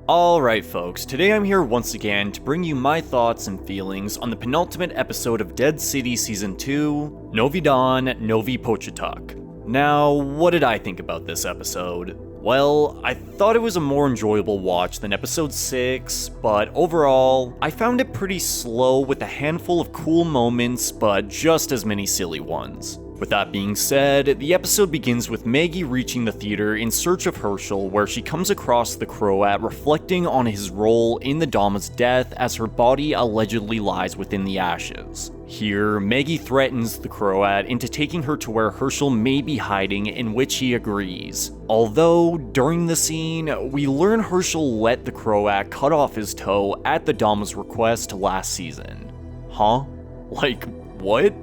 Alright folks, today I'm here once again to bring you my thoughts and feelings on the penultimate episode of Dead City Season 2, Novi Dan, Novi Pochetak. Now, what did I think about this episode? Well, I thought it was a more enjoyable watch than episode 6, but overall, I found it pretty slow with a handful of cool moments, but just as many silly ones. With that being said, the episode begins with Maggie reaching the theater in search of Hershel, where she comes across the Crowat reflecting on his role in the Dama's death as her body allegedly lies within the ashes. Here, Maggie threatens the Crowat into taking her to where Hershel may be hiding, in which he agrees. Although, during the scene, we learn Hershel let the Crowat cut off his toe at the Dama's request last season. Huh? Like, what?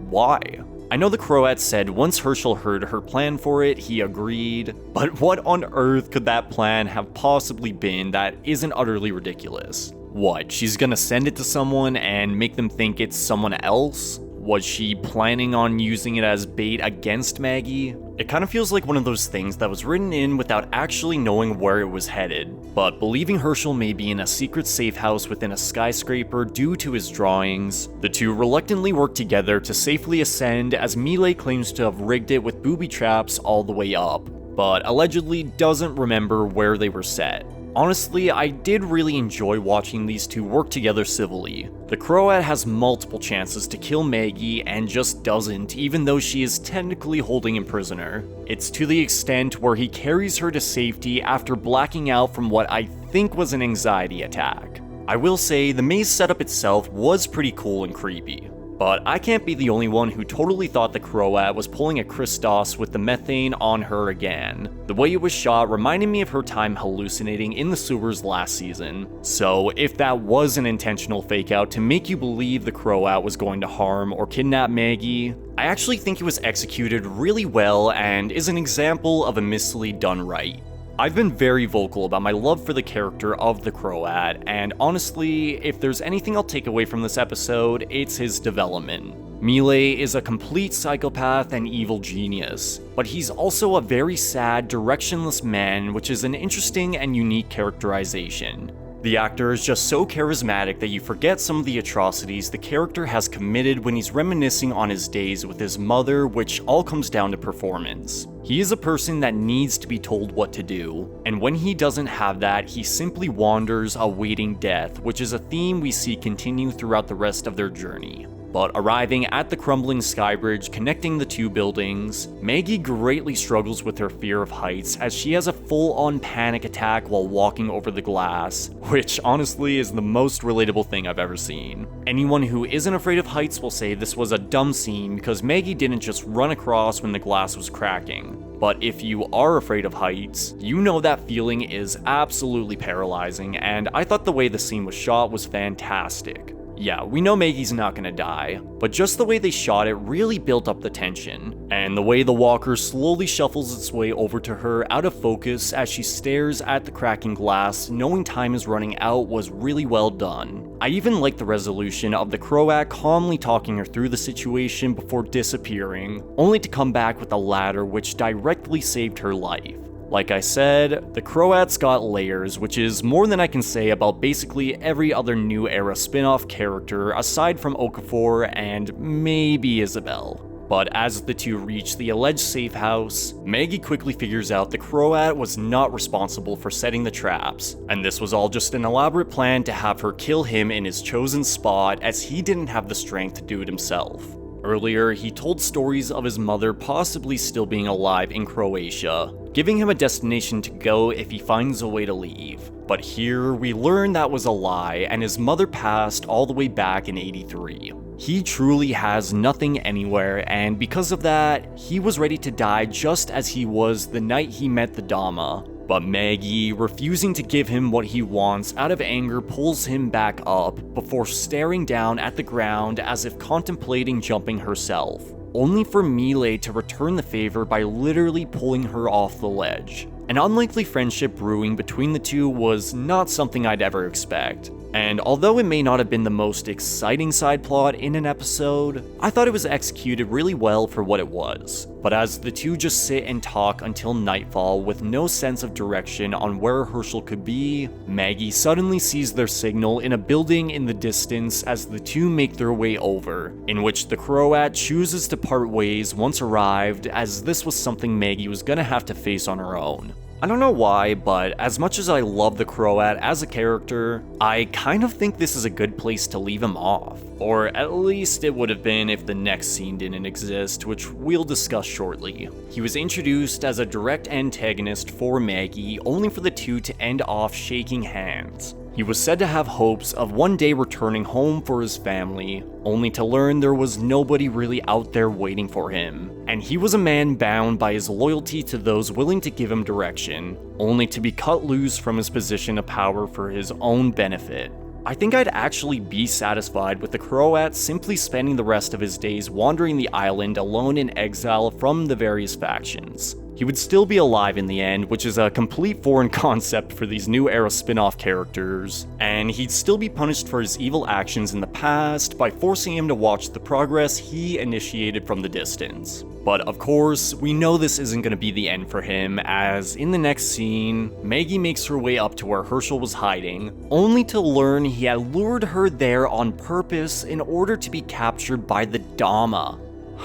Why? I know the Crowat said once Hershel heard her plan for it, he agreed, but what on earth could that plan have possibly been that isn't utterly ridiculous? What, she's gonna send it to someone and make them think it's someone else? Was she planning on using it as bait against Maggie? It kind of feels like one of those things that was written in without actually knowing where it was headed, but believing Hershel may be in a secret safe house within a skyscraper due to his drawings, the two reluctantly work together to safely ascend as Millet claims to have rigged it with booby traps all the way up, but allegedly doesn't remember where they were set. Honestly, I did really enjoy watching these two work together civilly. The Crowat has multiple chances to kill Maggie and just doesn't, even though she is technically holding him prisoner. It's to the extent where he carries her to safety after blacking out from what I think was an anxiety attack. I will say, the maze setup itself was pretty cool and creepy. But I can't be the only one who totally thought the Crowat was pulling a Christos with the methane on her again. The way it was shot reminded me of her time hallucinating in the sewers last season. So if that was an intentional fake out to make you believe the Crowat was going to harm or kidnap Maggie, I actually think it was executed really well and is an example of a mislead done right. I've been very vocal about my love for the character of the Crowat, and honestly, if there's anything I'll take away from this episode, it's his development. Millet is a complete psychopath and evil genius, but he's also a very sad, directionless man, which is an interesting and unique characterization. The actor is just so charismatic that you forget some of the atrocities the character has committed when he's reminiscing on his days with his mother, which all comes down to performance. He is a person that needs to be told what to do, and when he doesn't have that, he simply wanders awaiting death, which is a theme we see continue throughout the rest of their journey. But arriving at the crumbling skybridge connecting the two buildings, Maggie greatly struggles with her fear of heights as she has a full-on panic attack while walking over the glass, which honestly is the most relatable thing I've ever seen. Anyone who isn't afraid of heights will say this was a dumb scene because Maggie didn't just run across when the glass was cracking. But if you are afraid of heights, you know that feeling is absolutely paralyzing, and I thought the way the scene was shot was fantastic. Yeah, we know Maggie's not gonna die, but just the way they shot it really built up the tension, and the way the walker slowly shuffles its way over to her out of focus as she stares at the cracking glass, knowing time is running out, was really well done. I even liked the resolution of the Crowat calmly talking her through the situation before disappearing, only to come back with a ladder which directly saved her life. Like I said, the Crowat's got layers, which is more than I can say about basically every other New Era spin-off character aside from Okafor and maybe Isabel. But as the two reach the alleged safe house, Maggie quickly figures out the Crowat was not responsible for setting the traps, and this was all just an elaborate plan to have her kill him in his chosen spot as he didn't have the strength to do it himself. Earlier, he told stories of his mother possibly still being alive in Croatia, giving him a destination to go if he finds a way to leave. But here, we learn that was a lie, and his mother passed all the way back in '83. He truly has nothing anywhere, and because of that, he was ready to die just as he was the night he met the Dama. But Maggie, refusing to give him what he wants out of anger, pulls him back up before staring down at the ground as if contemplating jumping herself, only for Millet to return the favor by literally pulling her off the ledge. An unlikely friendship brewing between the two was not something I'd ever expect. And although it may not have been the most exciting side plot in an episode, I thought it was executed really well for what it was. But as the two just sit and talk until nightfall with no sense of direction on where Hershel could be, Maggie suddenly sees their signal in a building in the distance as the two make their way over, in which the Crowat chooses to part ways once arrived, as this was something Maggie was gonna have to face on her own. I don't know why, but as much as I love the Crowat as a character, I kind of think this is a good place to leave him off. Or at least it would have been if the next scene didn't exist, which we'll discuss shortly. He was introduced as a direct antagonist for Maggie, only for the two to end off shaking hands. He was said to have hopes of one day returning home for his family, only to learn there was nobody really out there waiting for him. And he was a man bound by his loyalty to those willing to give him direction, only to be cut loose from his position of power for his own benefit. I think I'd actually be satisfied with the Crowat simply spending the rest of his days wandering the island alone in exile from the various factions. He would still be alive in the end, which is a complete foreign concept for these new era spin-off characters, and he'd still be punished for his evil actions in the past by forcing him to watch the progress he initiated from the distance. But of course, we know this isn't going to be the end for him, as in the next scene, Maggie makes her way up to where Hershel was hiding, only to learn he had lured her there on purpose in order to be captured by the Dama.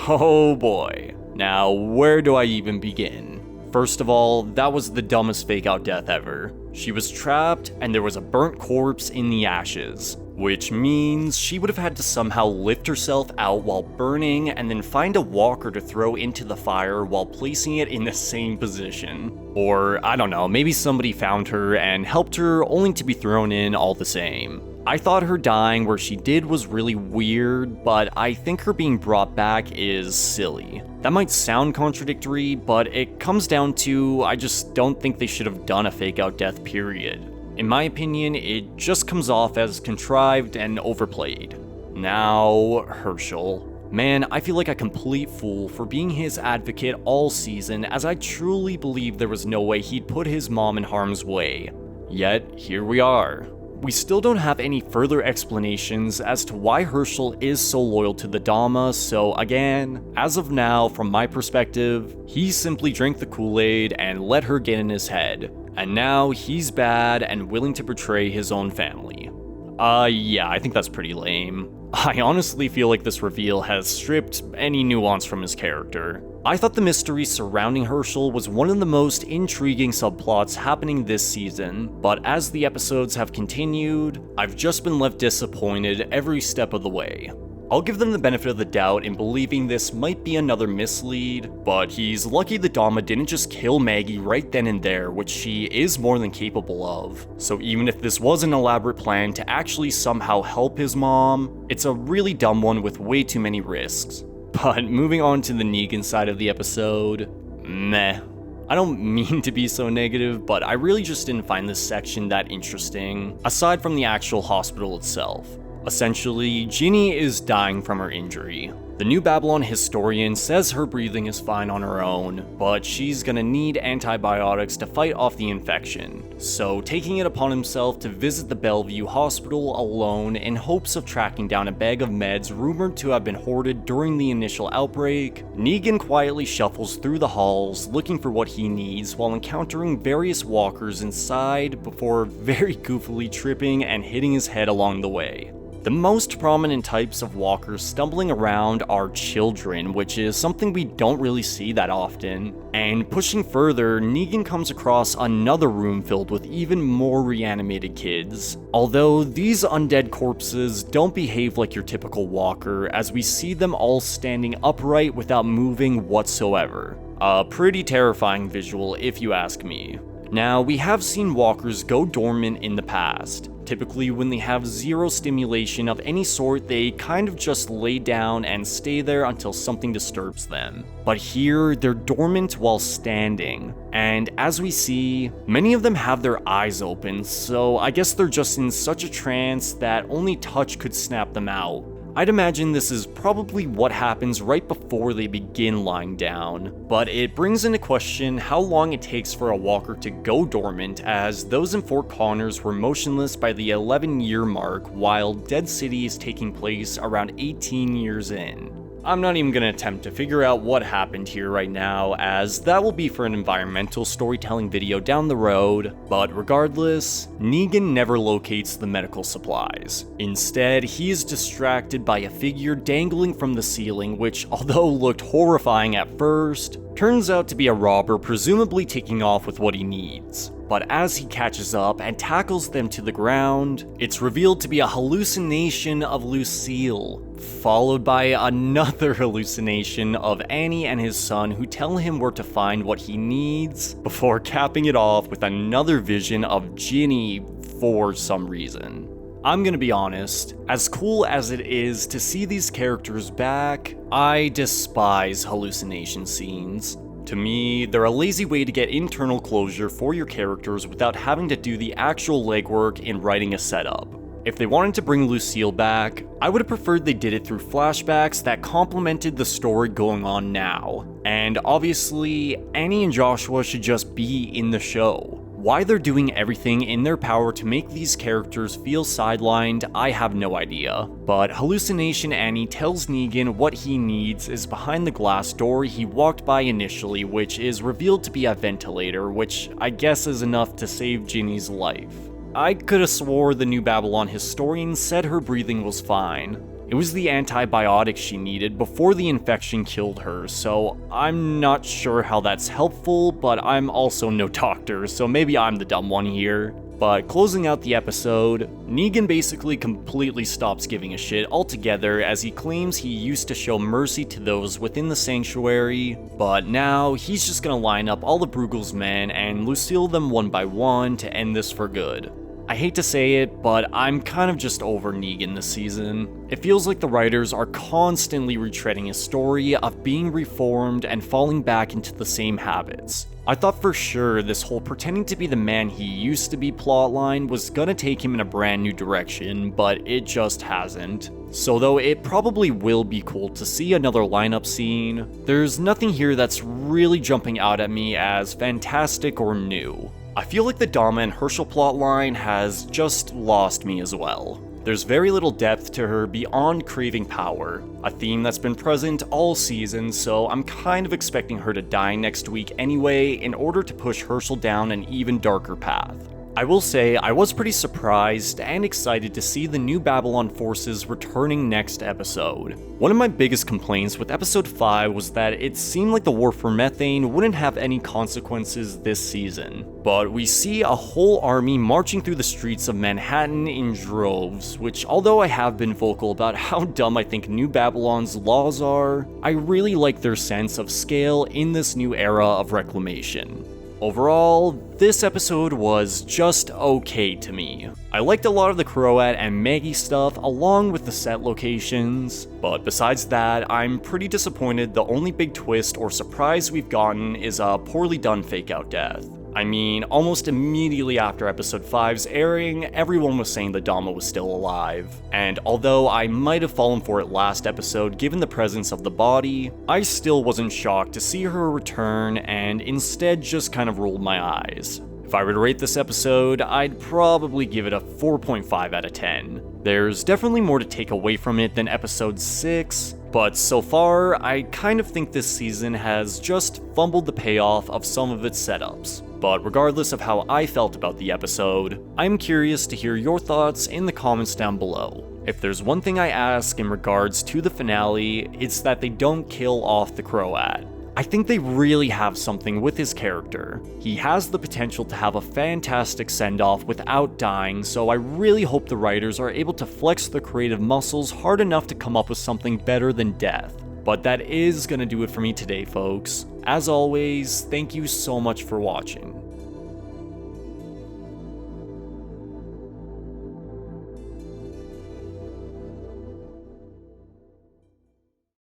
Oh boy. Now, where do I even begin? First of all, that was the dumbest fake-out death ever. She was trapped, and there was a burnt corpse in the ashes, which means she would have had to somehow lift herself out while burning and then find a walker to throw into the fire while placing it in the same position. Or, I don't know, maybe somebody found her and helped her only to be thrown in all the same. I thought her dying where she did was really weird, but I think her being brought back is silly. That might sound contradictory, but it comes down to I just don't think they should have done a fake-out death, period. In my opinion, it just comes off as contrived and overplayed. Now, Hershel. Man, I feel like a complete fool for being his advocate all season, as I truly believe there was no way he'd put his mom in harm's way. Yet, here we are. We still don't have any further explanations as to why Hershel is so loyal to the Dama, so again, as of now, from my perspective, he simply drank the Kool-Aid and let her get in his head. And now he's bad and willing to betray his own family. Yeah, I think that's pretty lame. I honestly feel like this reveal has stripped any nuance from his character. I thought the mystery surrounding Hershel was one of the most intriguing subplots happening this season, but as the episodes have continued, I've just been left disappointed every step of the way. I'll give them the benefit of the doubt in believing this might be another mislead, but he's lucky the Dama didn't just kill Maggie right then and there, which she is more than capable of. So even if this was an elaborate plan to actually somehow help his mom, it's a really dumb one with way too many risks. But moving on to the Negan side of the episode, meh. I don't mean to be so negative, but I really just didn't find this section that interesting, aside from the actual hospital itself. Essentially, Ginny is dying from her injury. The New Babylon historian says her breathing is fine on her own, but she's gonna need antibiotics to fight off the infection, so taking it upon himself to visit the Bellevue Hospital alone in hopes of tracking down a bag of meds rumored to have been hoarded during the initial outbreak, Negan quietly shuffles through the halls looking for what he needs while encountering various walkers inside before very goofily tripping and hitting his head along the way. The most prominent types of walkers stumbling around are children, which is something we don't really see that often. And pushing further, Negan comes across another room filled with even more reanimated kids. Although these undead corpses don't behave like your typical walker, as we see them all standing upright without moving whatsoever. A pretty terrifying visual if you ask me. Now, we have seen walkers go dormant in the past. Typically, when they have zero stimulation of any sort, they kind of just lay down and stay there until something disturbs them. But here, they're dormant while standing. And as we see, many of them have their eyes open, so I guess they're just in such a trance that only touch could snap them out. I'd imagine this is probably what happens right before they begin lying down, but it brings into question how long it takes for a walker to go dormant, as those in Fort Connors were motionless by the 11-year mark, while Dead City is taking place around 18 years in. I'm not even gonna attempt to figure out what happened here right now, as that will be for an environmental storytelling video down the road, but regardless, Negan never locates the medical supplies. Instead, he is distracted by a figure dangling from the ceiling, which, although looked horrifying at first, turns out to be a robber presumably taking off with what he needs. But as he catches up and tackles them to the ground, it's revealed to be a hallucination of Lucille, followed by another hallucination of Annie and his son, who tell him where to find what he needs, before capping it off with another vision of Ginny for some reason. I'm gonna be honest, as cool as it is to see these characters back, I despise hallucination scenes. To me, they're a lazy way to get internal closure for your characters without having to do the actual legwork in writing a setup. If they wanted to bring Lucille back, I would have preferred they did it through flashbacks that complemented the story going on now. And obviously, Annie and Joshua should just be in the show. Why they're doing everything in their power to make these characters feel sidelined, I have no idea. But Hallucination Annie tells Negan what he needs is behind the glass door he walked by initially, which is revealed to be a ventilator, which I guess is enough to save Ginny's life. I could have swore the New Babylon historian said her breathing was fine. It was the antibiotics she needed before the infection killed her, so I'm not sure how that's helpful, but I'm also no doctor, so maybe I'm the dumb one here. But closing out the episode, Negan basically completely stops giving a shit altogether, as he claims he used to show mercy to those within the sanctuary, but now he's just gonna line up all of Bruegel's men and Lucille them one by one to end this for good. I hate to say it, but I'm kind of just over Negan this season. It feels like the writers are constantly retreading his story of being reformed and falling back into the same habits. I thought for sure this whole pretending to be the man he used to be plotline was gonna take him in a brand new direction, but it just hasn't. So though it probably will be cool to see another lineup scene, there's nothing here that's really jumping out at me as fantastic or new. I feel like the Dama and Hershel plotline has just lost me as well. There's very little depth to her beyond craving power, a theme that's been present all season, so I'm kind of expecting her to die next week anyway in order to push Hershel down an even darker path. I will say, I was pretty surprised and excited to see the New Babylon forces returning next episode. One of my biggest complaints with episode 5 was that it seemed like the war for methane wouldn't have any consequences this season. But we see a whole army marching through the streets of Manhattan in droves, which although I have been vocal about how dumb I think New Babylon's laws are, I really like their sense of scale in this new era of reclamation. Overall, this episode was just okay to me. I liked a lot of the Crowat and Maggie stuff along with the set locations, but besides that, I'm pretty disappointed the only big twist or surprise we've gotten is a poorly done fake-out death. I mean, almost immediately after episode 5's airing, everyone was saying the Dama was still alive. And although I might have fallen for it last episode given the presence of the body, I still wasn't shocked to see her return and instead just kind of rolled my eyes. If I were to rate this episode, I'd probably give it a 4.5 out of 10. There's definitely more to take away from it than episode 6, but so far, I kind of think this season has just fumbled the payoff of some of its setups. But regardless of how I felt about the episode, I'm curious to hear your thoughts in the comments down below. If there's one thing I ask in regards to the finale, it's that they don't kill off the Crowat. I think they really have something with his character. He has the potential to have a fantastic send-off without dying, so I really hope the writers are able to flex their creative muscles hard enough to come up with something better than death. But that is gonna do it for me today, folks. As always, thank you so much for watching.